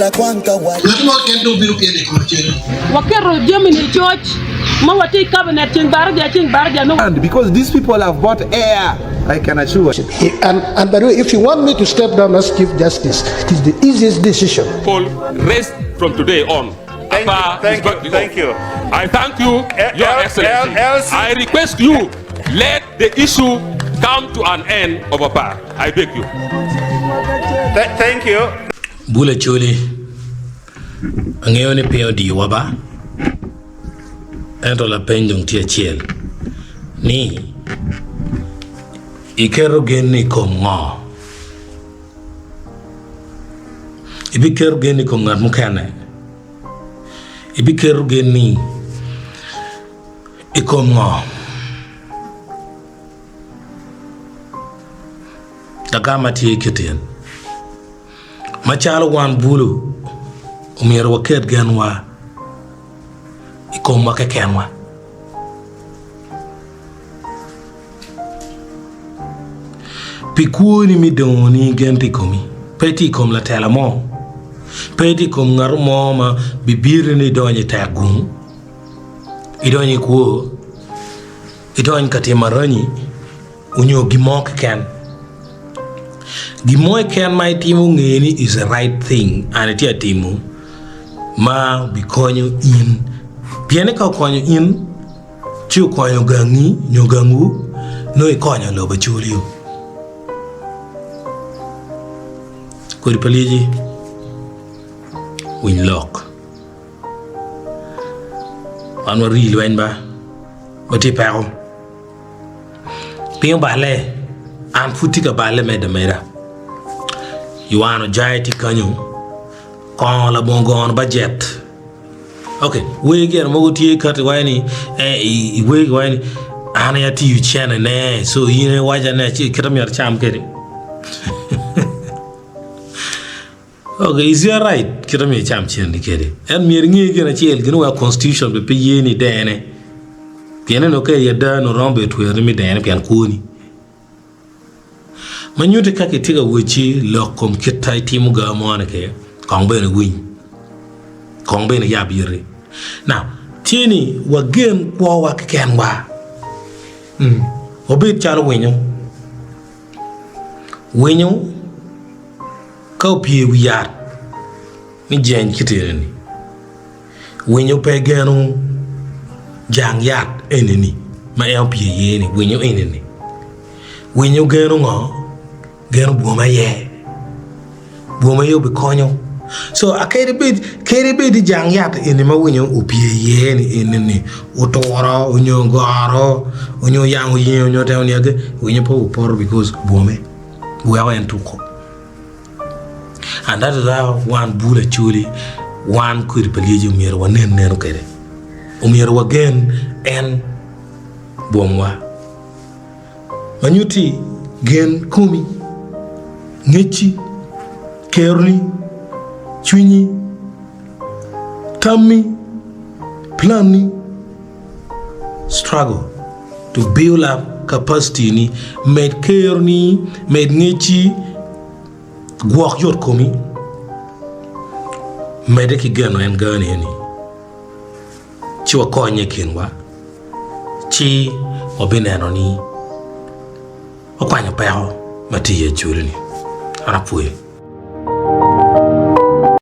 mara kwanka wa Natuma kendo biru kende kwa chero Wakero Germany church ma wati cabinet ching barja no. And because these people have bought air, I can assure you. And by the way, if you want me to step down as Chief Justice, it is the easiest decision. Paul, rest from today on. Thank you. I thank you, Your Excellency. I request you, let the issue come to an end of Apa. I beg you. Thank you. Bulu Acholi, angayoni peo di waba. Ento la penjong tia chiel. Ni ikero geni kom ngo. Ibi kero geni kom ngat mukane. Ibi kero geni ikom ngo. Takama tie kitien. Machalo wan Bulu umir waket genwa ikom wake kenwa. Pikuoni mi doni genti komi. Peti kom la tela mo. Peti kom ngaru mo ma bibiri ni donye tagung. Idonye kuo. Idonye katima ranyi. Unyo gimok ken. Gimoy ken my timu ngeni is the right thing. And it timu. Ma bikonyo in. Piene ka konyo in. Chiu konyo gangi. Nyogangu. No ikonyo loba chulio. Kodi paliji win lock anwa real wen ba bati pao pion bale an futika bale me de mera yuano jaiti kanyu kon la bongo on budget okay we get mo tie kat wani we wani ana ya ti yu chene ne so yine waja ne chi kiram yar cham kede. Okay, is you right? Kira me cham chen dikere. And me ringi gena chiel gena wa constitution be piye ni dene. Piene no ke yada no rombe tuere mi dene pian kuni. Manyute kake tiga wuchi lokom kitai timu ga amone ke kong bene winy. Kong bene yabiri. Now, tieni wa gen kwa wa ken wa. Obit chalo winyo. Winyo kau pie wiyar ni jen kitene Winyo pe Geno Jang yat eneni ma en pie yeni Winyo eneni Winyo Geno ngo Geno boma ye be konyo so akere bit Jang yat eni ma Winyo upie yeni eneni utoro unyongoro unyo yang yin unyo te onyage Winyo po uporo because boma buya en tuko. And that is how one Bulu Acholi, one could believe you mere one neno kere. Umir again and Bomwa. Manyuti gen kumi, Ngechi, Kerni, Chwinyi, Tammi, Plani, struggle to build up capacity ni, made Kerni, made Ngechi, Gwak yot komi mede ki Geno en gani heni chi wa konye kinwa chi obineno ni okwanya peo matiye chulni anapue